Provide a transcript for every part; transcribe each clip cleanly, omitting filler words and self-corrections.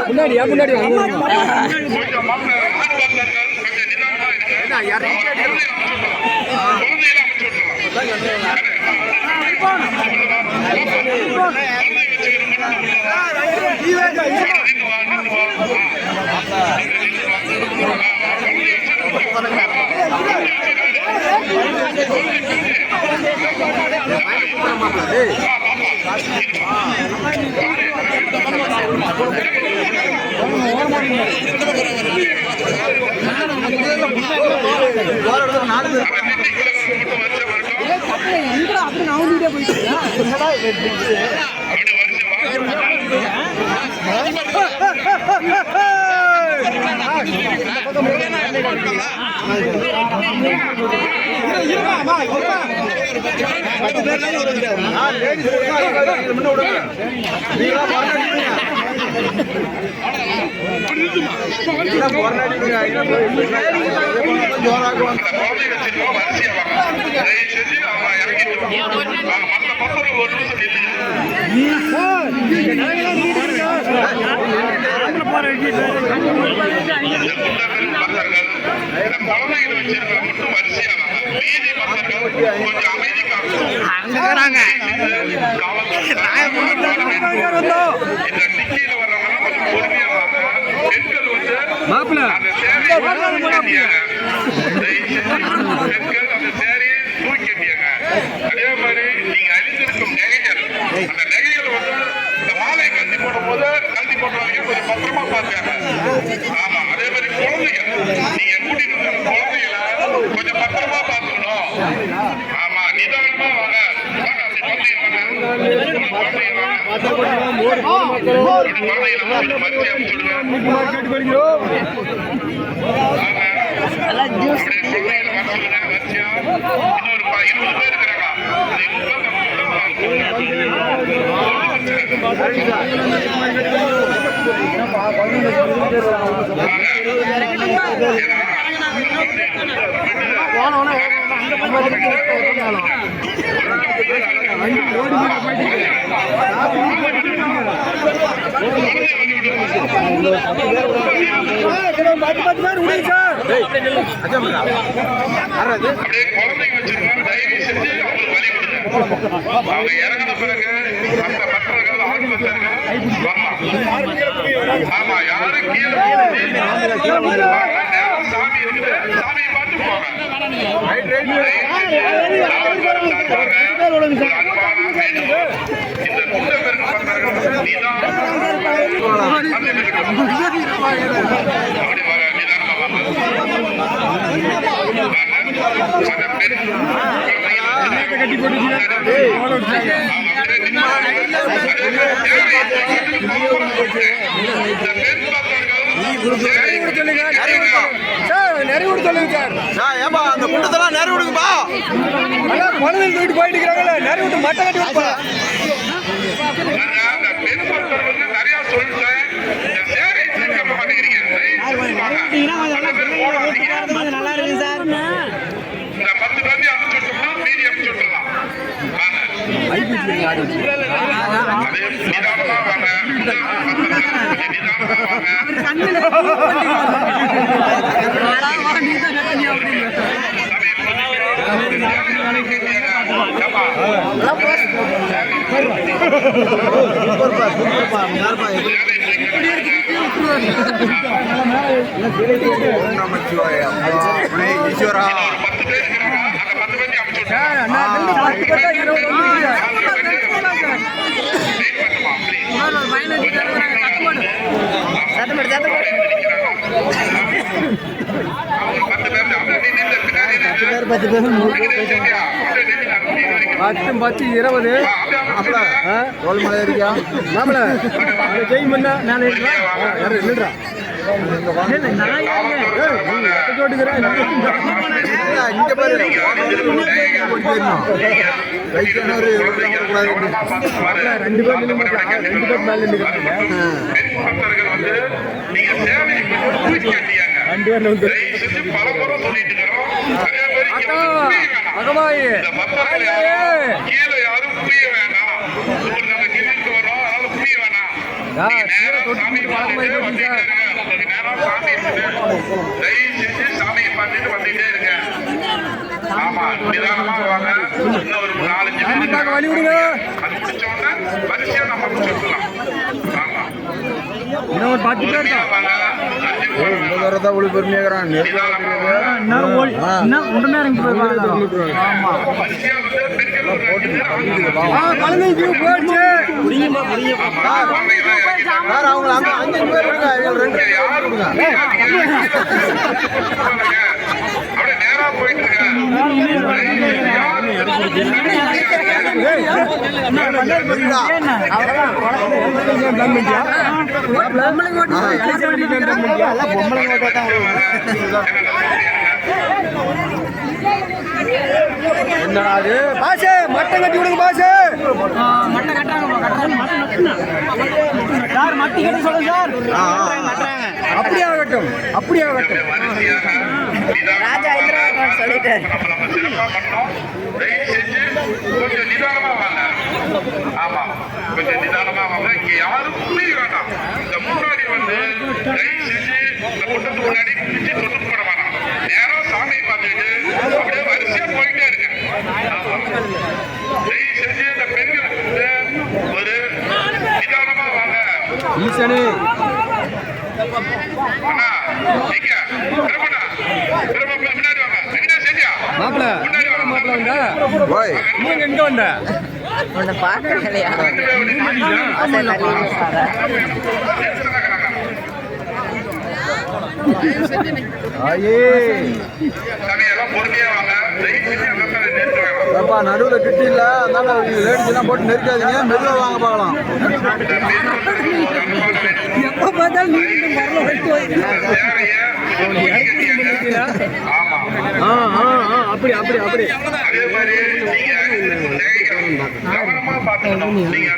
முன்னாடியா முன்னாடி சாமியை பார்த்துட்டு வந்துட்டே இருக்க. ஆமா, நிதானமா வாங்க. இன்னும் ஒரு 4-5 அது முடிச்ச உடனே வரிசையா நம்ம முடிச்சுக்கலாம். ஆமா, ஒளி பெருமையாகிறான். நேரா போயிட்டு என்னடாது பாசே மட்டம் கட்டி விடுங்க பாசே. மட்டை சார், மட்டி கட்டி சொல்லுங்க சார். அப்படி ஆகட்டும், அப்படி ஆகட்டும். ராஜா சொல்லிட்டாரு. கொஞ்சம் நிதானமா வாங்க. ஆமா, கொஞ்சம் நிதானமா வாங்க. இங்க யாரும் புரிய வேண்டாம். இந்த முன்னாடி வந்து தயவு செஞ்சு இந்த கூட்டத்துக்கு முன்னாடி குடிச்சு தொட்டு போட வேணாம். நேரம் சாமியை பார்த்துட்டு அப்படியே வரிசையா போயிட்டே இருக்கு. தயவு செஞ்சு இந்த பெண்களுக்கு வந்து ஒரு நிதானமா வாங்க. அண்ணா, நீங்க திரும்ப முன்னாடி வாங்க. வெங்கடேஷ் செஞ்சியா மாப்பிள வந்தா நீங்க எங்க வந்த உன்னை பார்க்கலையா? நடுவுல கிட்டி இல்ல, அதனால லேடிஸ் எல்லாம் போட்டு நெருக்காதீங்க. மெதுவா வாங்க பார்க்கலாம். எப்ப பார்த்தாலும் அப்படி அப்படி அப்படி கவனமா பார்த்துக்கணும். நீங்க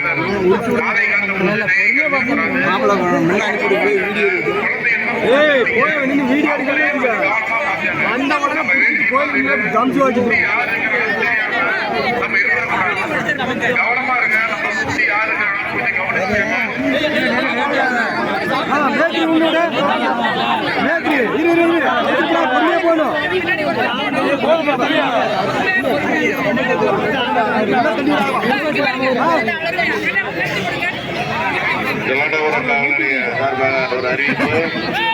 வீடியோ அந்த கவனமா இருங்க. நம்ம சுத்தி யாரு கொஞ்சம் கவனிச்சுக்கோங்க. ஒரு அறிவிப்பு.